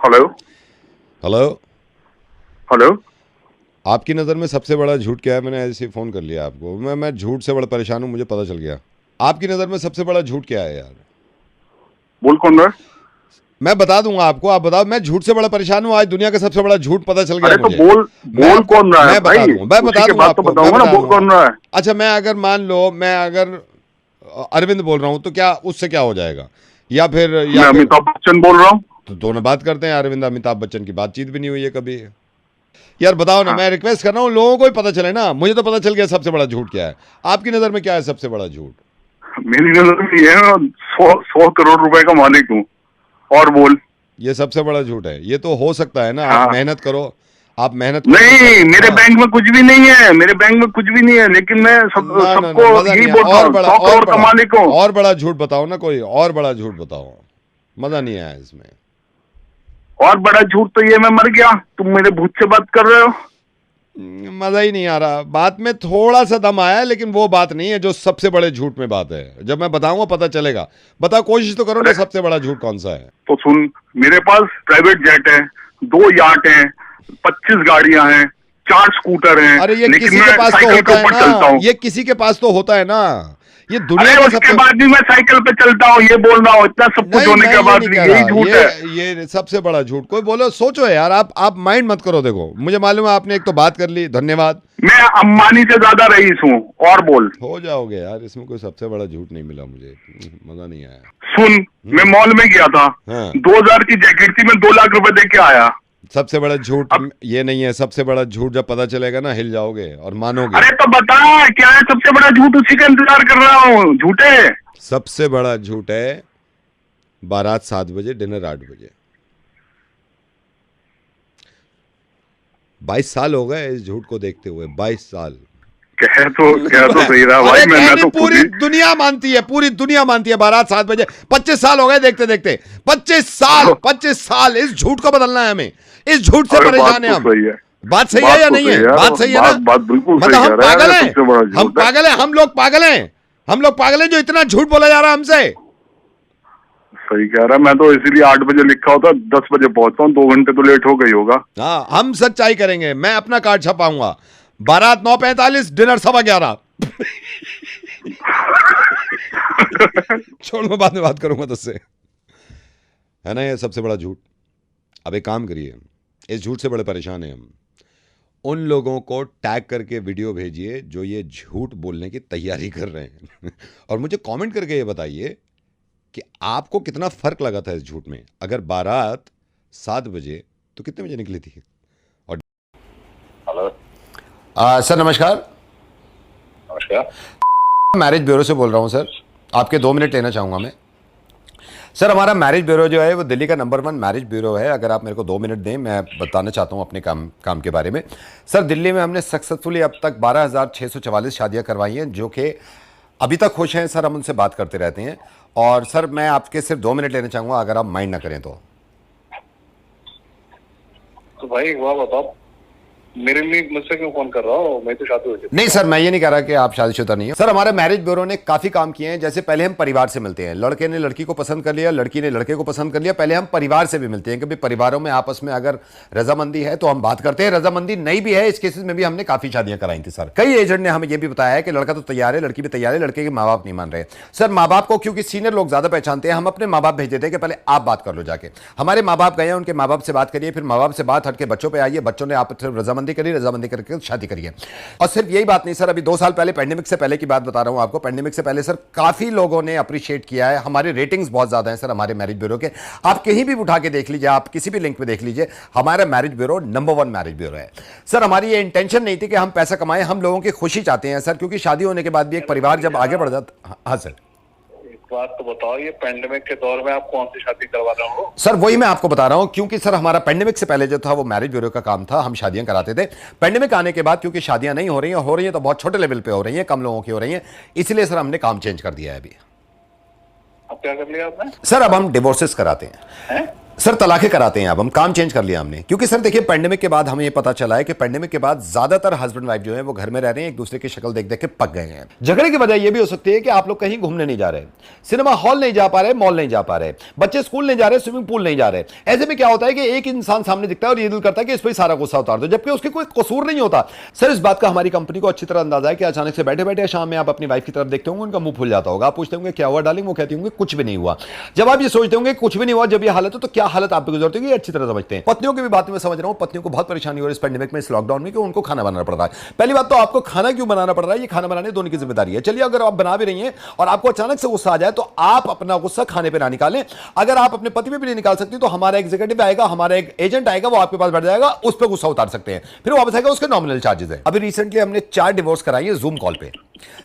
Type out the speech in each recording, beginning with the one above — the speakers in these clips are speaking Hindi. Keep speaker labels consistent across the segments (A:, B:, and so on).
A: Hello
B: hello.
A: हेलो।
B: आपकी नज़र में सबसे बड़ा झूठ क्या है? मैंने ऐसे ही फ़ोन कर लिया आपको। मैं झूठ से बड़ा परेशान हूँ, मुझे पता चल गया। आपकी नज़र में सबसे बड़ा झूठ क्या है यार?
A: बोल कौन रहा है?
B: मैं बता दूंगा आपको, आप बताओ। मैं झूठ से बड़ा परेशान हूँ, आज दुनिया का सबसे बड़ा झूठ पता चल गया
A: अरे तो
B: मुझे।
A: बोल
B: मैं
A: बोल
B: आपको
A: कौन रहा है
B: मैं बता
A: भाई?
B: दूंगा, मैं
A: उसी
B: बता
A: के
B: दूंगा
A: बाद तो
B: आपको, मैं
A: बताऊंगा ना,
B: बता
A: बोल कौन
B: दूंगा।
A: रहा है?
B: अच्छा, मैं अगर मान लो, मैं अगर अरविंद बोल रहा हूँ तो क्या उससे क्या हो जाएगा? या
A: मैं
B: फिर
A: अमिताभ बच्चन बोल रहा हूँ।
B: तो दोनों बात करते हैं। अरविंद अमिताभ बच्चन की बातचीत भी नहीं हुई है कभी। यार बताओ ना,
A: हाँ,
B: मैं रिक्वेस्ट कर रहा हूँ, लोगों को ही पता चले ना। मुझे तो पता चल गया सबसे बड़ा झूठ क्या है। आपकी नज़र में क्या है सबसे बड़ा झूठ?
A: मेरी नजर में ये है, 100 करोड़ रुपए का मालिक हूँ। और बोल।
B: ये सबसे बड़ा झूठ है? ये तो हो सकता है ना, आप
A: हाँ।
B: मेहनत करो। आप मेहनत करो तो
A: नहीं, मेरे
B: हाँ।
A: बैंक में कुछ भी नहीं है, मेरे बैंक में कुछ भी नहीं है, लेकिन मैं
B: ना ना ना,
A: सबको
B: मजा
A: यही
B: नहीं है।
A: बोल रहा
B: और
A: हूँ,
B: बड़ा
A: 100 करोड़ का मालिक हूँ।
B: और बड़ा झूठ बताओ ना, कोई और बड़ा झूठ बताओ। मजा नहीं आया इसमें।
A: और बड़ा झूठ तो ये मैं मर गया। तुम मेरे भूत से बात कर रहे हो?
B: मजा ही नहीं आ रहा। बात में थोड़ा सा दम आया है, लेकिन वो बात नहीं है जो सबसे बड़े झूठ में बात है। जब मैं बताऊंगा पता चलेगा। बताओ, कोशिश तो करो ना,
A: अरे
B: सबसे बड़ा झूठ कौन सा है?
A: तो सुन, मेरे पास प्राइवेट जेट है, 2 याट हैं, 25 गाड़ियां हैं, 4 स्कूटर हैं,
B: अरे ये
A: लेकिन
B: किसी के
A: मैं
B: पास तो
A: साइकिल के
B: होता है
A: ऊपर
B: ना।
A: चलता हूँ।
B: ये किसी के पास तो होता है ना। ये दुनिया
A: अरे
B: का
A: उसके
B: सबसे
A: बाद भी मैं साइकिल पे चलता हूँ, ये बोल रहा हूँ, इतना सब कुछ
B: नहीं,
A: होने
B: मैं
A: के
B: ये
A: बाद
B: नहीं
A: भी
B: कह
A: यही
B: रहा।
A: झूठ है।
B: ये सबसे बड़ा झूठ कोई बोलो, सोचो यार। आप माइंड मत करो। देखो, मुझे मालूम है आपने एक तो बात कर ली, धन्यवाद।
A: मैं अंबानी से ज्यादा रईस हूँ। और बोल।
B: हो जाओगे यार, इसमें कोई सबसे बड़ा झूठ नहीं मिला मुझे। मजा नहीं आया।
A: सुन, मैं
B: हम्म।
A: मॉल में गया था,
B: हाँ।
A: 2000 की जैकेट थी, मैं 2 लाख रुपए दे के आया।
B: सबसे बड़ा झूठ
A: अब
B: ये नहीं है। सबसे बड़ा झूठ जब पता चलेगा ना, हिल जाओगे और मानोगे।
A: अरे तो बता, क्या है सबसे बड़ा झूठ? उसी का इंतजार कर रहा हूँ, झूठे।
B: सबसे बड़ा झूठ है बारात 7 बजे, डिनर 8 बजे। 22 साल हो गए इस झूठ को देखते हुए, 22 साल।
A: कह तो सही रहा भाई,
B: अरे
A: मैं
B: कहनी
A: तो खुद
B: पूरी
A: ही।
B: दुनिया मानती है, पूरी दुनिया मानती है। बारात 7 बजे, 25 साल हो गए देखते देखते। 25 साल, 25 साल इस झूठ को बदलना है हमें। इस झूठ से
A: अरे बात
B: परेशान है
A: तो
B: हम।
A: सही है।
B: बात सही है
A: बात
B: या
A: तो
B: नहीं
A: सही
B: है?
A: है यार,
B: बात सही है ना?
A: बात बिल्कुल
B: मतलब
A: सही
B: हम
A: कह रहा है
B: पागल
A: यार,
B: हैं।
A: सबसे बड़ा
B: हम
A: झूठ है।
B: पागल हैं, हम लोग पागल हैं। हम लोग पागल हैं जो इतना झूठ बोला जा रहा है हमसे।
A: सही कह रहा है। मैं तो इसीलिए 8 बजे लिखा होता, 10 बजे पहुंचता हूँ, 2 घंटे तो लेट हो गई होगा।
B: हाँ, हम सच्चाई करेंगे। मैं अपना कार्ड छपाऊंगा। बारात 9:45, डिनर 11:15। छोड़, मैं बाद में बात करूंगा तुझसे। है ना ये सबसे बड़ा झूठ? अब एक काम करिए, इस झूठ से बड़े परेशान हैं हम। उन लोगों को टैग करके वीडियो भेजिए जो ये झूठ बोलने की तैयारी कर रहे हैं। और मुझे कमेंट करके ये बताइए कि आपको कितना फर्क लगा था इस झूठ में। अगर बारात 7 बजे तो कितने बजे निकली थी? और
A: हेलो।
B: सर नमस्कार।
A: नमस्कार।
B: मैरिज ब्यूरो से बोल रहा हूँ सर। आपके 2 मिनट लेना चाहूँगा मैं। सर, हमारा मैरिज ब्यूरो जो है वो दिल्ली का नंबर 1 मैरिज ब्यूरो है। अगर आप मेरे को 2 मिनट दें, मैं बताना चाहता हूँ अपने काम के बारे में। सर, दिल्ली में हमने सक्सेसफुली अब तक 12,644 शादियाँ करवाई हैं, जो कि अभी तक खुश हैं सर। हम उनसे बात करते रहते हैं। और सर, मैं आपके सिर्फ 2 मिनट लेना चाहूँगा, अगर आप माइंड ना करें तो
A: भाई एक बात बताओ, मेरे लिए मुझसे क्यों फोन कर रहा हो? मैं तो शादी हो चुकी।
B: नहीं सर, मैं ये नहीं कह रहा कि आप शादीशुदा नहीं हो। सर, हमारे मैरिज ब्यूरो ने काफ़ी काम किए हैं। जैसे पहले हम परिवार से मिलते हैं, लड़के ने लड़की को पसंद कर लिया, लड़की ने लड़के को पसंद कर लिया। पहले हम परिवार से भी मिलते हैं, क्योंकि परिवारों में आपस में अगर रजामंदी है तो हम बात करते हैं। रजामंदी नहीं भी है, इस केसेस में भी हमने काफ़ी शादियां कराई थी सर। कई एजेंट ने हमें यह भी बताया है कि लड़का तो तैयार है, लड़की भी तैयार है, लड़के के माँ बाप नहीं मान रहे। सर, माँ बाप को क्योंकि सीनियर लोग ज़्यादा पहचानते हैं, हम अपने माँ बाप भेज देते हैं कि पहले आप बात कर लो जाके। हमारे माँ बाप गए, उनके माँ बाप से बात करिए, फिर माँ बाप से बात हट के बच्चों पर आइए, बच्चों ने आप रजामंदी करी, रजामंदी करके शादी करिए। और सिर्फ यही बात नहीं सर, अभी 2 साल पहले, पैंडेमिक से पहले की बात बता रहा हूं आपको। पैंडेमिक से पहले सर काफी लोगों ने अप्रिशिएट किया है। हमारे रेटिंग्स बहुत ज्यादा हैं सर हमारे मैरिज ब्यूरो के। आप कहीं भी उठा के देख लीजिए, आप किसी भी लिंक पे देख लीजिए, हमारा marriage bureau number 1 marriage bureau है सर। हमारी ये इंटेंशन नहीं थी कि हम पैसा कमाएं, हम लोगों की खुशी चाहते हैं सर, क्योंकि शादी होने के बाद भी एक परिवार जब आगे बढ़ जाता। हाँ सर।
A: बात तो बताओ, ये पेंडेमिक के दौर में आप कौन सी शादी करवा रहे हो?
B: सर, वही मैं आपको बता रहा हूं, क्योंकि सर हमारा पेंडेमिक से पहले जो था वो मैरिज ब्यूरो का काम था, हम शादियां कराते थे। पेंडेमिक आने के बाद क्योंकि शादियां नहीं हो रही हैं तो बहुत छोटे लेवल पे हो रही हैं, कम लोगों की हो रही हैं, इसलिए सर हमने काम चेंज कर दिया है अभी।
A: अब क्या कर लिया आपने?
B: सर, अब हम डिवोर्सेस कराते हैं। सर तलाकें कराते हैं, अब हम काम चेंज कर लिया हमने, क्योंकि सर देखिए पेंडेमिक के बाद हमें ये पता चला है कि पेंडेमिक के बाद ज्यादातर हस्बैंड वाइफ जो है वो घर में रह रहे हैं, एक दूसरे की शक्ल देख देख के पक गए हैं। झगड़े की वजह यह भी हो सकती है कि आप लोग कहीं घूमने नहीं जा रहे, सिनेमा हॉल नहीं जा पा रहे, मॉल नहीं जा पा रहे, बच्चे स्कूल नहीं जा रहे, स्विमिंग पूल नहीं जा रहे। ऐसे में क्या होता है कि एक इंसान सामने दिखता है और ये दिल करता है कि इस पर सारा गुस्सा उतार दो, जबकि उसके कोई कसूर नहीं होता। सर इस बात का हमारी कंपनी को अच्छी तरह अंदाजा है कि अचानक से बैठे बैठे शाम में आप अपनी वाइफ की तरफ देखते होंगे, उनका मुंह फूल जाता होगा, आप पूछते होंगे क्या हुआ डार्लिंग, वो कहती होंगे कुछ भी नहीं हुआ। जब आप ये सोचते होंगे कुछ भी नहीं हुआ, जब ये हालत है तो क्या हालत आपकी गुजरती होगी, अच्छी तरह समझते हैं। पत्नियों की भी बात मैं समझ रहा हूं, पत्नियों को बहुत परेशानी हो रही है इस पेंडेमिक में, इस लॉकडाउन में, कि उनको खाना बनाना पड़ रहा है। पहली बात तो आपको खाना क्यों बनाना पड़ रहा है, ये खाना बनाने दोनों की जिम्मेदारी है। चलिए अगर आप बना भी रही हैं और आपको अचानक से गुस्सा आ जाए तो आप अपना गुस्सा खाने पे ना निकालें। अगर आप अपने पति पे भी नहीं निकाल सकती तो हमारा एग्जीक्यूटिव आएगा, हमारा एक एजेंट आएगा, वो आपके पास बैठ जाएगा, उस पर गुस्सा उतार सकते हैं, फिर वापस आएगा, उसके नॉमिनल चार्जेस है। अभी रिसेंटली हमने 4 डिवोर्स कराई है जूम कॉल पे।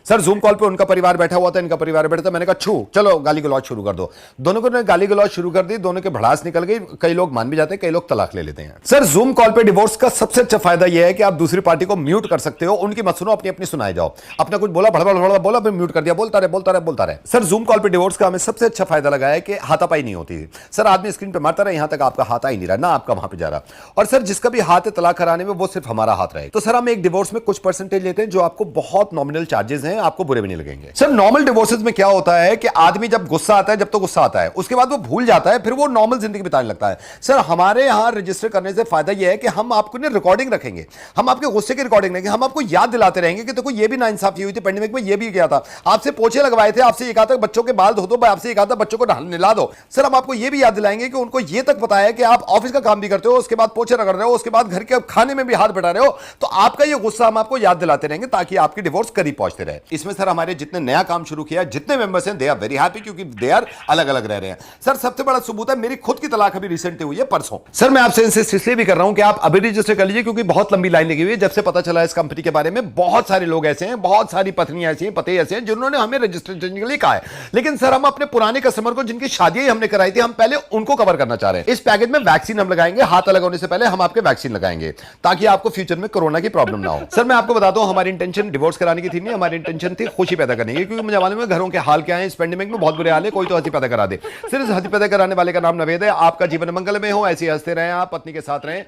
B: सर जूम कॉल पे उनका परिवार बैठा हुआ था, इनका परिवार बैठा था, मैंने कहा छू चलो गाली गलौज शुरू कर दो। दोनों को गाली गलौज शुरू कर दी, दोनों के भड़ास निकल गई, कई लोग मान भी जाते हैं, कई लोग तलाक ले लेते हैं। सर जूम कॉल पे डिवोर्स का सबसे अच्छा फायदा यह है कि आप दूसरी पार्टी को म्यूट कर सकते हो, उनकी मत सुनो, अपनी अपनी सुनाए जाओ। अपना कुछ बोला भड़बड़ बोला, फिर म्यूट कर दिया, बोलता रहे। सर जूम कॉल पे डिवोर्स का हमें सबसे अच्छा फायदा लगा है कि हाथापाई नहीं होती। सर आदमी स्क्रीन पे मारता रहा, यहां तक आपका हाथ आ ही नहीं रहा, ना आपका वहां पे जा रहा। और सर जिसका भी हाथ है तलाक कराने में, वो सिर्फ हमारा हाथ रहे। तो सर हम एक डिवोर्स में कुछ परसेंटेज लेते हैं जो आपको बहुत नॉमिनल चार्जेस हैं, आपको बुरे भी नहीं लगेंगे। सर नॉर्मल डिवोर्सेस में क्या होता है कि आदमी जब गुस्सा आता है, जब तो गुस्सा आता है, उसके बाद वो भूल जाता है, फिर वो नॉर्मल जिंदगी बिताने लगता है। सर हमारे यहां रजिस्टर करने से फायदा यह है कि हम आपको रिकॉर्डिंग रखेंगे, हम आपके गुस्से की रिकॉर्डिंग रखेंगे, हम आपको याद दिलाते रहेंगे कि देखो ये भी नाइंसाफी हुई थी पेंडेमिक में, ये भी किया था, आपसे पोछे लगवाए थे, आपसे ये कहा था बच्चों के बाल धो दो, आपसे ये कहा था बच्चों को नहला दो। सर हम आपको ये भी याद दिलाएंगे कि उनको ये तक पता है कि आप ऑफिस का काम भी करते हो, उसके बाद पोछे रगड़ रहे हो, उसके बाद घर के खाने में भी हाथ बटा रहे हो, तो आपका ये गुस्सा हम आपको याद दिलाते रहेंगे ताकि आपकी डिवोर्स करीब पहुंचते रहे। इसमें सर हमारे जितने नया काम शुरू किया, जितने मेंबर्स हैं, दे आर वेरी हैप्पी, क्योंकि दे आर अलग अलग रह रहे हैं। सर सबसे बड़ा सबूत है, मेरी खुद की तलाक अभी रिसेंटली हुई है परसों। सर मैं आपसे इंसिस्ट इसलिए भी कर रहा हूं कि आप अभी रजिस्टर कर लीजिए, क्योंकि बहुत लंबी लाइन लगी हुई है। जब से पता चला इस कंपनी के बारे में, बहुत सारे लोग ऐसे हैं, बहुत सारी पत्नियां ऐसी हैं, पति ऐसे हैं जिन्होंने हमें रजिस्टर करने के लिए कहा है। लेकिन सर हम अपने पुराने कस्टमर को, जिनकी शादियां हमने कराई थी, हम पहले उनको कवर करना चाह रहे हैं। इस पैकेज में वैक्सीन हम लगाएंगे, हाथ अलग होने से पहले हम आपके वैक्सीन लगाएंगे, ताकि आपको फ्यूचर में कोरोना की प्रॉब्लम ना हो। सर मैं आपको बताता हूं, हमारी इंटेंशन डिवोर्स कराने की थी नहीं, हमारी इंटेंशन थी खुशी पैदा करने की, क्योंकि मुझे मालूम है घरों के हाल क्या है इस पेंडेमिक में, बहुत बुरे हाल है, कोई तो हंसी पैदा करा दे। सिर्फ हंसी पैदा कराने वाले का नाम नवेद है। आपका जीवन मंगल में हो, ऐसे हंसते रहें, आप पत्नी के साथ रहें,